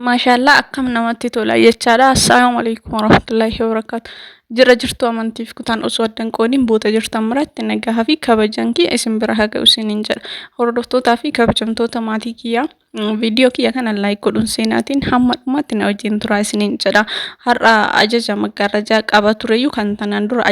Maashaallah akkam namatti tola jechaadha. Assalaamu alaykum warahmatullaahi wabarakaatu. Jira jirtu amantiif kutaan osoo addan qoodiin boota jirtan maratti nagaa fi kabajaan kiyya isin bira haa ga'u isiniin jedha. Hordoftootaa fi kabajamtoota maatii kiyyaa viidiyoo kiyya kana laayik godhuun seenaatiin hamma dhumaatti na wajjin turaa isiniin jedha. Har'a ajaja maggaarrajaa qaba tureyyuu kan tanaan dura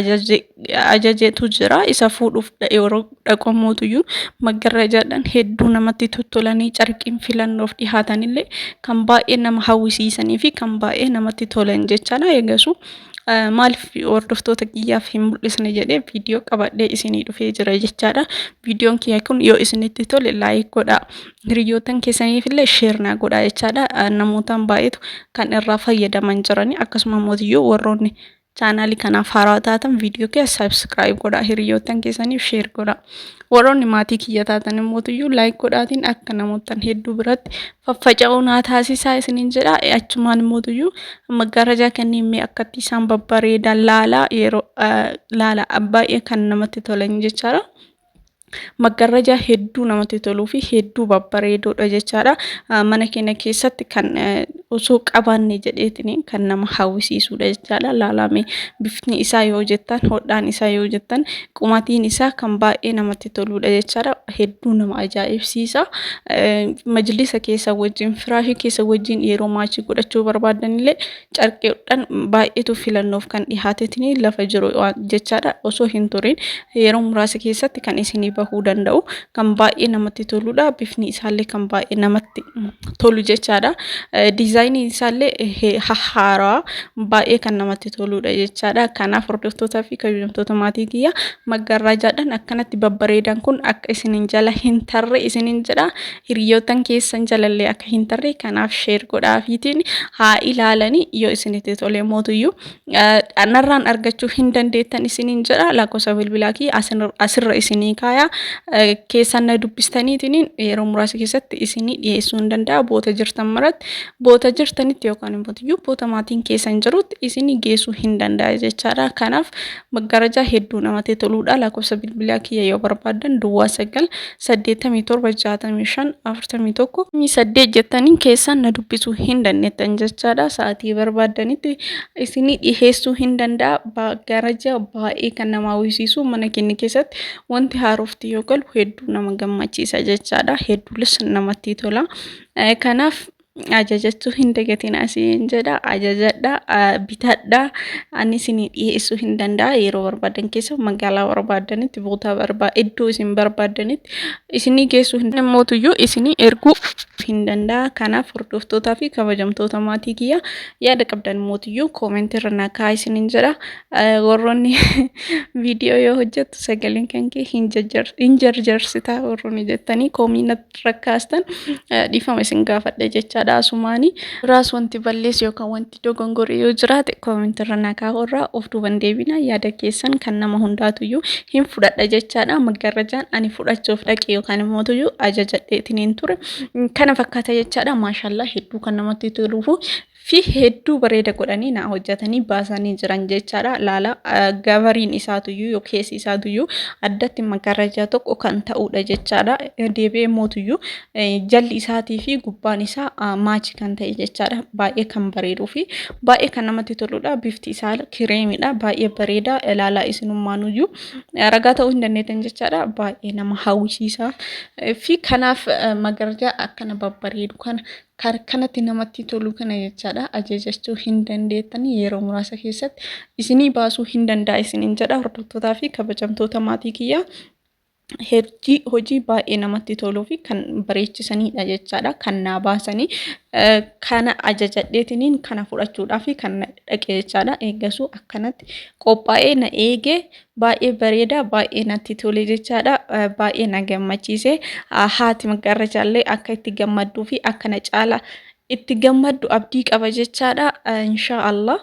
ajajeetu jira. Isa fuudhuuf yeroo dhaqamuutuyyuu maggaarrajaadhaan hedduu namatti tottolanii carqiin filannoof dhihaatanillee kan baay'ee nama hawwisiisanii fi kan baay'ee namatti tolan jechaadha. Eegasu maaliif hordoftoota kiyyaaf hin mul'isne jedhee viidiyoo qabadhee isinii dhufee jira jechaadha. Viidiyoon kiyya kun yoo isinitti tole laayik godhaa. Hiriyoottan keessaniifillee sheer naa godhaa jechaadha. Namootaan baay'eetu kan irraa fayyadaman jirani akkasuma mootiyyoo warroonni chaanaalii kanaaf haaraa taatan viidiyoo kiyya saabskiraayib godhaa. Hiriyoottan keessaniif sheer godhaa. Warroonni maatii kiyya taatan immoo laayik godhaatiin akka namootaan hedduu biratti faffaca'uu naa taasisaa isiniin jedha. Achumaan immoo maggaarrajaa kanneen akkatti isaan babbareedan laala baay'ee kan namatti tolan jechaadha. Maggaarrajaa hedduu namatti toluu fi hedduu babbareedoodha jechaadha. Mana keenya keessatti kan osoo qabaanne jedheetiin kan nama hawwisiisudha jechaadha. Laalame bifni isaa yoo jettan, hodhaan isaa yoo jettan, qumatiin isaa kan baay'ee namatti toludha jechaadha. Hedduu nama ajaa'ibsiisa. Majlisa keessa wajjin, firaashii keessa wajjin yeroo maachii godhachuu barbaadanillee carqeedhaan baay'eetu filannoof kan dhihaateetiin lafa jiru jechaadha. Osoo hin turin yeroo muraasa keessatti kan isinii bahuu danda'u kan baay'ee namatti toludha. Bifni isaallee kan baay'ee namatti tolu jechaadha. Diizaayinii isaallee haaraa baay'ee kan namatti toludha jechaadha. Kanaaf hordoftootaa fi kabajamtoota maatii kiyya maggaarrajaadhaan akkanatti babbareedan kun akka isiniin jala hin tarre isiniin jedha. Hiriyoottan keessan jalallee akka hin tarre kanaaf sheer godhaafiitiin haa ilaalanii yoo isinitti tole mootuyyuu narraan argachuu hin dandeettan isiniin jedha. Lakkoofsa bilbilaa kiyya asirra isinii kaaya. Keessan na dubbistaniitiin yeroo muraasa keessatti isinii dhiyeessuu hin danda'a. Boota jirtan maratti boota jirtanitti yookaan immoo boota maatiin keessan jirutti isinii geessuu hin danda'a jechaadha. Kanaaf maggaarrajaa hedduu namatti toludha. Lakkoofsa bilbilaa kiyya yoo barbaadan duwwaa 9876541 jettaniin keessan na dubbisuu hin dandeettan jechaadha. Sa'aatii barbaadanitti isinii dhiyeessuu hin danda'a. Maggaarrajaa baay'ee kan nama hawwisiisu mana keenya keessatti wanti haarofti yoo galu hedduu nama gammachiisa jechaadha. Hedduulis namatti tola. Kanaaf ajajachuu hin dagatinaa isiniin jedha. Ajajadhaa, bitadhaa. Ani isinii dhiyeessuu hin danda'a. Yeroo barbaadan keessa magaalaa barbaadanitti boota iddoo isin barbaadanitti isinii geessuu hin mootuyyuu isinii erguu hin danda'a. Kanaaf hordoftootaa fi kabajamtoota maatii kiyya yaada qabdan mootuyyuu koomentii irra naa kaa'aa isiniin jedha. Warroonni viidiyoo yoo hojjettu sagaleen kan kee hin jarjarsitaa warroonni jettanii koomentii irra kaastan dhiifama isin gaafadha jechaadha. Asumaanii biraas wanti balleessu yookaan wanti dogongore yoo jiraate koomentii irra naa kaa'urraa of duuban deebina. Yaada keessan kan nama hundaatuyyuu hin fudhadha jechaadha. Maggaarrajaan ani fudhachuuf dhaqe yookaan immoo ajajadheetiin ture kana fakkaata jechaadha. Maashaallah hedduu kan namatti toluu fi hedduu bareeda godhanii na hojjetanii baasanii jiran jechaadha. Laala gabariin isaatuyyuu yoo keessi isaatuyyuu addatti maggaarrajaa tokko kan ta'udha jechaadha. Deebi'ee mootuyyuu jalli isaatii fi gubbaan isaa maachi kan ta'e jechaadha. Baay'ee kan bareeduu fi baay'ee kan namatti toludha. Bifti isaa kireemidha. Baay'ee bareeda. Ilaalaa isinummaanuyyuu ragaa ta'uu hin dandeettan jechaadha. Baay'ee nama hawwisiisaa fi kanaaf maggaarrajaa akkana babbareedu kanatti namatti tolu kana jechaadha. Ajajachuu hin dandeettan yeroo muraasa keessatti isinii baasuu hin danda'a isiniin jedha. Hordoftootaa fi kabajamtoota maatii kiyya hojii baay'ee namatti toluu fi kan bareechisanidha jechaadha. Kan naa baasanii kana ajajadheetiin kana fudhachuudhaaf kan dhaqe jechaadha. Eegasuu akkanatti qophaa'ee na eegee baay'ee bareeda baay'ee natti tole jechaadha. Baay'ee na gammachiise. Haati maggaarrajaallee akka itti gammadduu fi akka na caala itti gammaddu abdii qaba jechaadha. Inshaallah.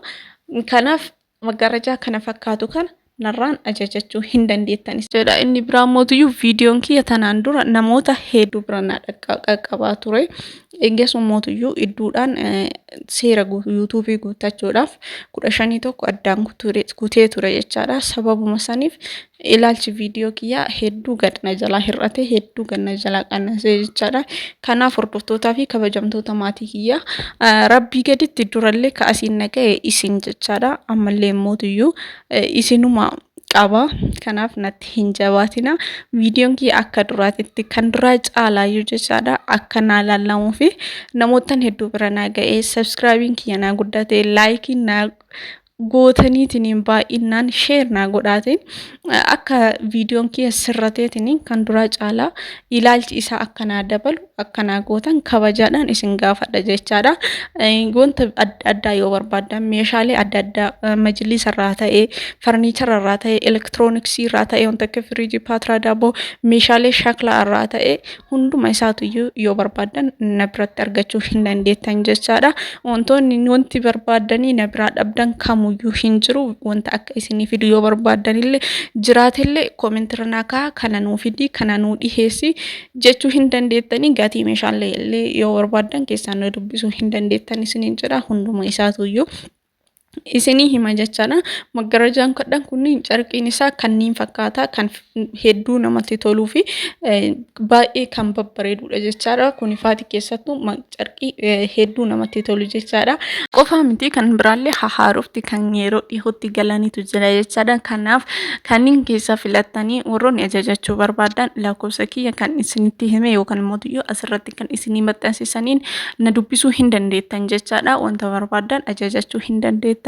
Kanaaf maggaarrajaa kana fakkaatu kana narraan ajajachuu hin dandeettanis jedha. Inni biraa mootuyyuu viidiyoon kiyya tanaan dura namoota hedduu bira na qaqqabaa ture. eeggasummootuyyu idduudhaan seera yuutuubii guuttachuudhaaf 15 tokko addaan kutee ture jechaadha. Sababuma saniif ilaalchi viidiyoo kiyyaa hedduu gad na jalaa hir'ate, hedduu gad na jalaa qannasee jechaadha. Kanaaf hordoftootaa fi kabajamtoota maatii kiyyaa rabbii gaditti durallee ka'asiin naga'e isin jechaadha. Ammallee mootiyyuu isinuma qaba. Kanaaf natti hin jabaatina. Viidiyoon kiyya akka duraatitti kan duraa caalaayyuu jechaadha. Akka naa laallamuu fi namootan hedduu bira naa ga'ee sabskraayibiin kiyya naa guddate, laayikiin naa gootaniitiin baay'inaan sheer naa godhaatiin akka viidiyoon kiyya sirrateetiin kan duraa caalaa ilaalchi isaa akka naa dabalu akka naa gootan kabajaadhaan isin gaafadha jechaadha. Wanta adda addaa yoo barbaadan meeshaalee adda addaa majlisa irraa ta'ee, farniichara irraa ta'ee, elektirooniksii irraa ta'ee, wanta akka firiijii, paatiraa, daaboo, meeshaalee shaklaa irraa ta'ee hunduma isaatuyyuu yoo barbaadan na biratti argachuu hin dandeettan jechaadha. Wanti barbaadanii na biraa dhabdan kamuyyuu hin jiru. Wanta akka isinii fiduu yoo barbaadanillee jiraatellee koomentirra naa kaa'aa kana nuu fidii kana nuu dhiheessi jechuu hin dandeettanii. Gatii meeshaalee illee yoo barbaadan keessaan nu dubbisuu hin dandeettan isiniin jedha. Hunduma isaatuyyuu isinii hima jechaadha. Maggarajaan kadhan kunniin carqiin isaa kanniin fakkaata, kan hedduu namatti toluu fi baay'ee kan babbareedudha jechaadha. Kun ifaati keessattuu carqii hedduu namatti tolu jechaadha. Qofaa miti kan biraallee hahaarofti kan yeroo dhihootti galaniitu jira jechaadha. Kanaaf kanniin keessa filattanii warroonni ajajachuu barbaadan lakkoofsa kiyya kan isinitti hime yookaan immoo asirratti kan isinii maxxansisaniin na dubbisuu hin dandeettan jechaadha. Wanta barbaadan ajajachuu hin dandeettan.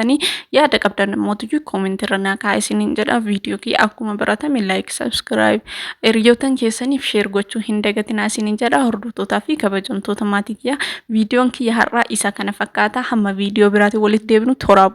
Yaada qabdan mootiyyuu koomentirra naa kaa'aa isiniin jedha. Viidiyoo kiyya akkuma baratame laayik, sabskiraayib, hiriyootan keessaniif sheer gochuu hin dagatinaa isiniin jedha. Hordoftootaa fi kabajamtoota maatii kiyyaa viidiyoon kiyya har'aa isa kana fakkaata. Hamma viidiyoo biraatiin walitti deebinu toora